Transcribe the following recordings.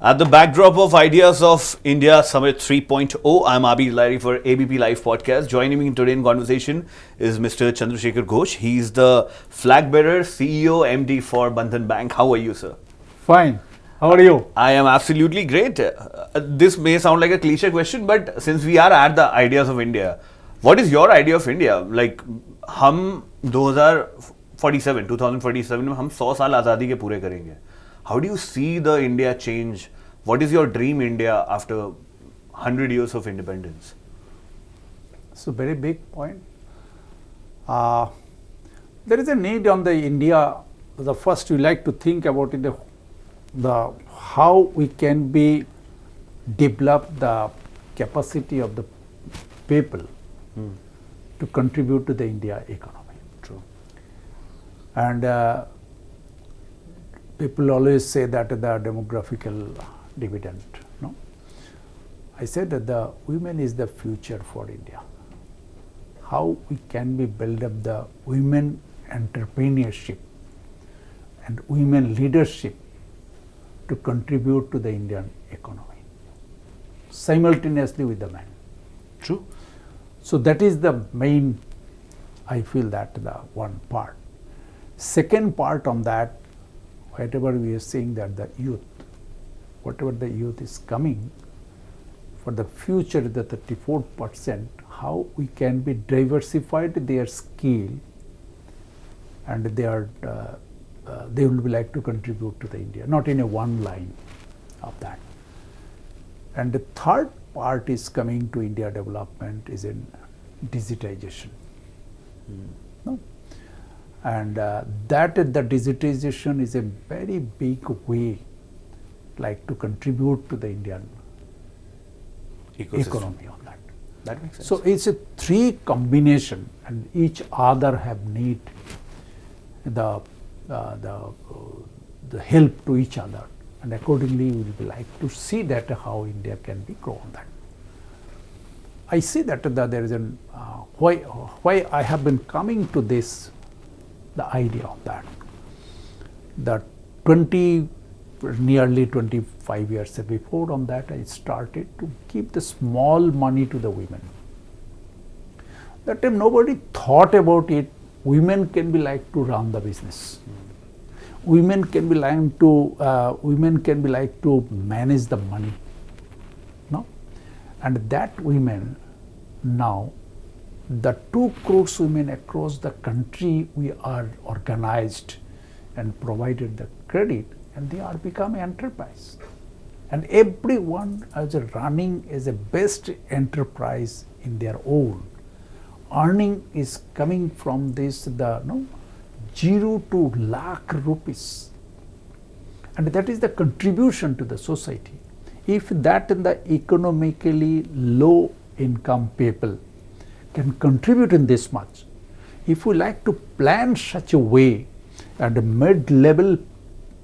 At the backdrop of Ideas of India Summit 3.0, I'm Aabir Lahiry for ABP Live Podcast. Joining me today in conversation is Mr. Chandra Shekhar Ghosh. He's the flag bearer, CEO, MD for Bandhan Bank. How are you, sir? Fine. How are you? I am absolutely great. This may sound like a cliche question, but since we are at the Ideas of India, what is your idea of India? Like, हम 2047 में हम 100 साल आज़ादी के पूरे करेंगे. How do you see the India change? What is your dream India after 100 years of independence? It's a very big point. There is a need on the India. The first we like to think about it, the how we can be develop the capacity of the people to contribute to the India economy. True. And people always say that the demographical dividend. No, I said that the women is the future for India. How we can be build up the women entrepreneurship and women leadership to contribute to the Indian economy simultaneously with the men. True. So that is the main, I feel that the one part. Second part on that, whatever we are saying that the youth, whatever the youth is coming for the future, the 34%, how we can be diversified their skill and they will be like to contribute to the India, not in a one line of that. And the third part is coming to India development is in digitization. No? And that the digitization is a very big way like to contribute to the Indian economy on that. That makes sense. So it's a three combination and each other have need the help to each other, and accordingly we will like to see that how India can be grown that. I see that there is an why I have been coming to this, the idea of that. That nearly 25 years before on that I started to give the small money to the women. That time nobody thought about it. Women can be like to run the business. Women can be like to manage the money. No, and that women now, the 2 crore women across the country, we are organized and provided the credit, and they are becoming enterprise. And everyone is running as a best enterprise in their own. Earning is coming from this, 0 to lakh rupees. And that is the contribution to the society. If that the economically low income people can contribute in this much, if we like to plan such a way at the mid-level,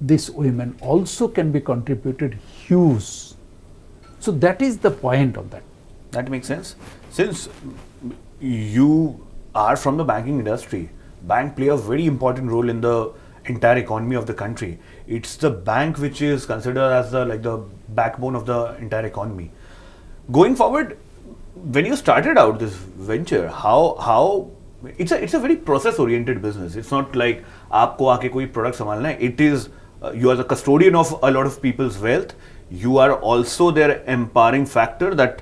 these women also can be contributed huge. So that is the point of that. That makes sense. Since you are from the banking industry, bank play a very important role in the entire economy of the country. It's the bank which is considered as the backbone of the entire economy. Going forward, when you started out this venture, how it's a very process oriented business. It's not like आपको आके कोई product संभालना है. It is you are the custodian of a lot of people's wealth. You are also their empowering factor that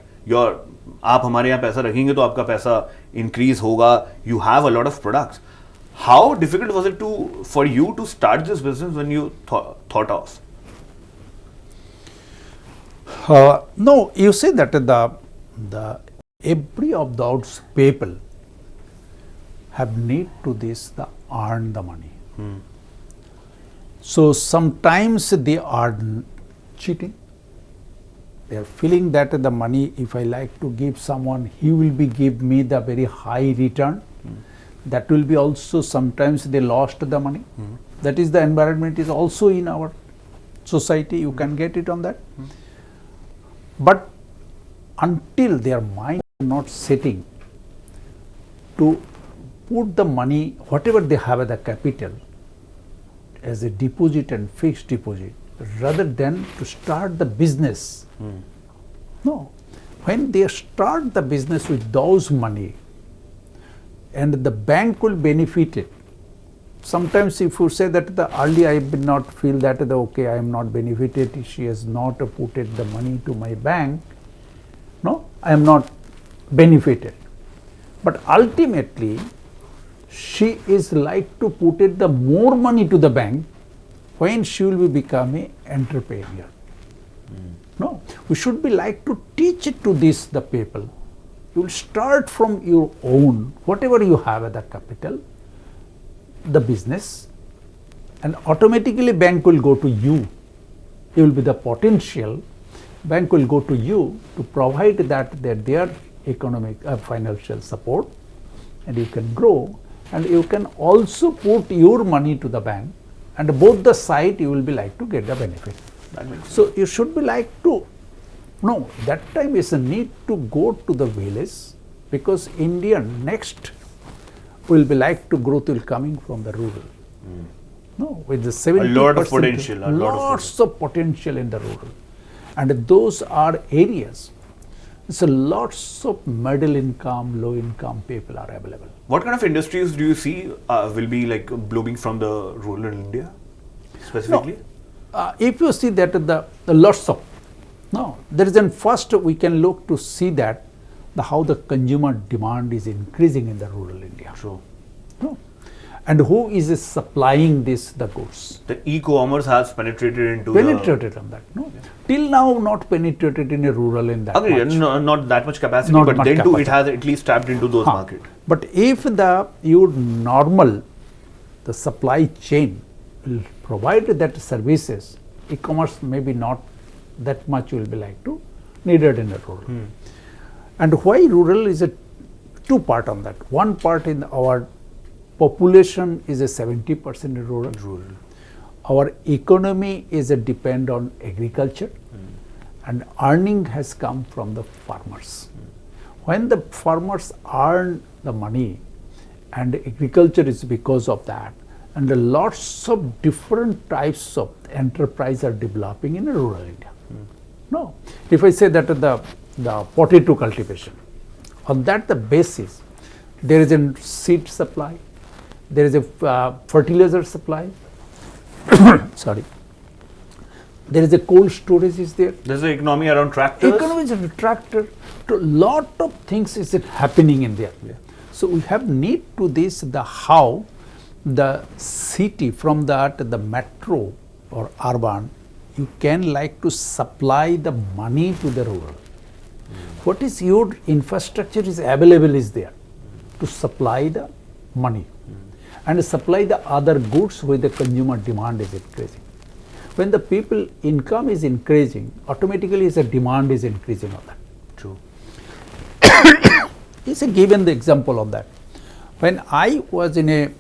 आप हमारे यहाँ पैसा रखेंगे तो आपका पैसा increase होगा. You have a lot of products. How difficult was it for you to start this business when you thought of? No, you see that the every of those people have need to earn the money. So sometimes they are cheating. They are feeling that the money, if I like to give someone, he will give me the very high return. That will be also sometimes they lost the money. That is the environment is also in our society. You can get it on that. But until their mind is not setting to put the money, whatever they have as the capital, as a deposit and fixed deposit, rather than to start the business. No. When they start the business with those money, and the bank will benefit it. Sometimes if you say that the early I did not feel that okay, I am not benefited, she has not put the money to my bank, no, I am not benefited. But ultimately, she is like to put the more money to the bank when she will become an entrepreneur. No, we should be like to teach it to the people. You will start from your own, whatever you have at the capital, the business, and automatically bank will go to you. You will be the potential. Bank will go to you to provide their economic financial support, and you can grow, and you can also put your money to the bank, and both the side you will be like to get the benefit. So you should be like to, no, that time is a need to go to the village, because India next will be like to growth will coming from the rural. No, with the 70%. A lot of potential. Lots of potential in the rural. And those are areas. So lots of middle income, low income people are available. What kind of industries do you see will be like blooming from the rural India specifically? No, if you see that the lots of, no, there is first we can look to see that how the consumer demand is increasing in the rural India. True. No. And who is supplying the goods? The e-commerce has penetrated into on that. No. Yeah. Till now not penetrated in a rural in that much. No, not that much capacity, not but much then capacity. too it has at least tapped into those markets. But if your normal, the supply chain will provide that services, e-commerce maybe not that much will be like to needed in the rural. And why rural is a two part on that. One part in our population is a 70% rural. Our economy is a depend on agriculture, and earning has come from the farmers. When the farmers earn the money, and agriculture is because of that, and lots of different types of enterprise are developing in rural India. No, if I say that the potato cultivation, on that the basis, there is a seed supply, there is a fertilizer supply, sorry, there is a cold storage is there. There's an economy around tractors. Economy is a tractor. Lot of things is happening in there. Yeah. So we have need to this how the city from the metro or urban, you can like to supply the money to the rural. What is your infrastructure is available is there to supply the money and supply the other goods where the consumer demand is increasing. When the people income is increasing, automatically the demand is increasing on that. True. Is given the example of that. When I was in a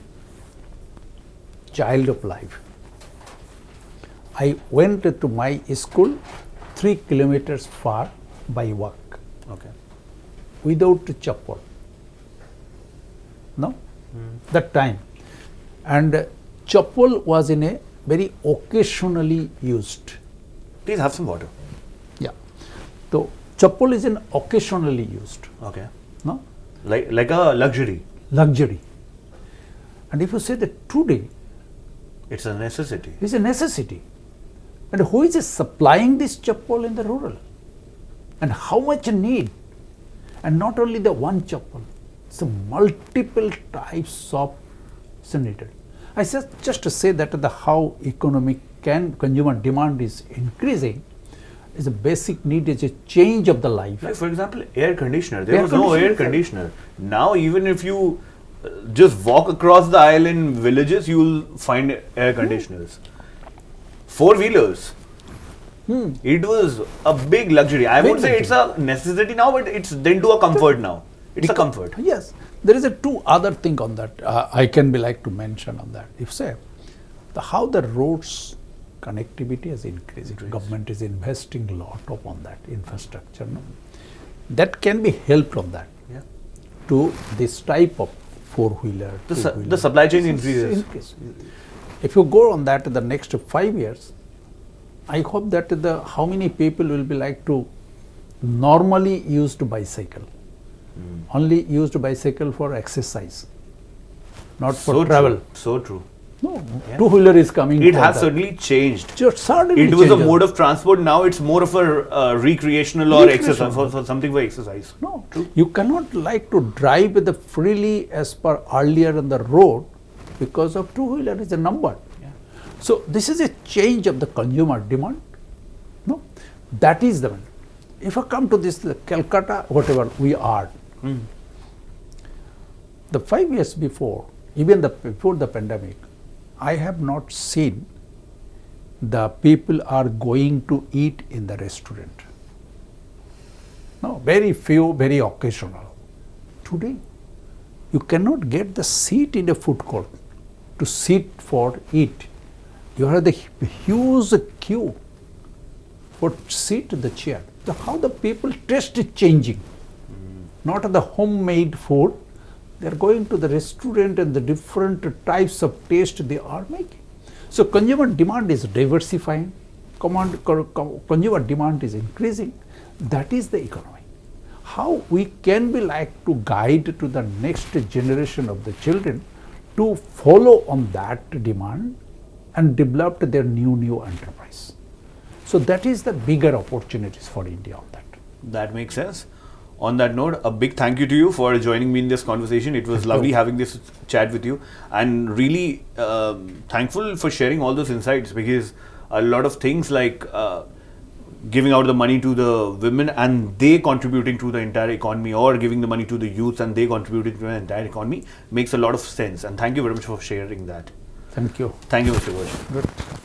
child of life, I went to my school 3 kilometers far by walk. Okay. Without chappal. No? That time. And chappal was in a very occasionally used. Please have some water. Yeah. So chappal is an occasionally used. Okay. No? Like a luxury. Luxury. And if you say that today, it's a necessity. It's a necessity. And who is supplying this chappal in the rural? And how much need? And not only the one chappal, it's multiple types of needed. I just to say that how economic consumer demand is increasing is a basic need, is a change of the life. Like for example, air conditioner. There was no air conditioner. Now even if you just walk across the aisle in villages, you will find air conditioners. 4-wheelers. It was a big luxury. I won't say it's a necessity now, but it's then to a comfort now. It's a comfort. Yes. There is a two other thing on that I can be like to mention on that. If say how the roads connectivity is increasing, government is investing a lot on that infrastructure. No? That can be helped on that to this type of 4-wheeler. The supply chain increases. If you go on that in the next 5 years, I hope that how many people will be like to normally used bicycle, only used bicycle for exercise, not for So travel. true. So true. No, two-wheeler is coming. It for has that. certainly changed. Just suddenly It was a changes. mode of transport. Now it's more of a recreational or exercise for something for exercise. No, you cannot like to drive with the freely as per earlier on the road because of two-wheeler is a number. Yeah. So this is a change of the consumer demand. No, that is the one. If I come to this Calcutta, whatever we are, the 5 years before, even before the pandemic, I have not seen the people are going to eat in the restaurant. No, very few, very occasional. Today, you cannot get the seat in a food court to sit for eat. You have the huge queue for sit the chair. So how the people taste is changing. Not the homemade food. They are going to the restaurant and the different types of taste they are making. So consumer demand is diversifying. Consumer demand is increasing. That is the economy. How we can be like to guide to the next generation of the children to follow on that demand and develop their new enterprise. So that is the bigger opportunities for India on that. That makes sense. On that note, a big thank you to you for joining me in this conversation. It was lovely having this chat with you, and really thankful for sharing all those insights, because a lot of things like giving out the money to the women and they contributing to the entire economy, or giving the money to the youth and they contributing to the entire economy makes a lot of sense. And thank you very much for sharing that. Thank you. Thank you, Mr. Ghosh. Good.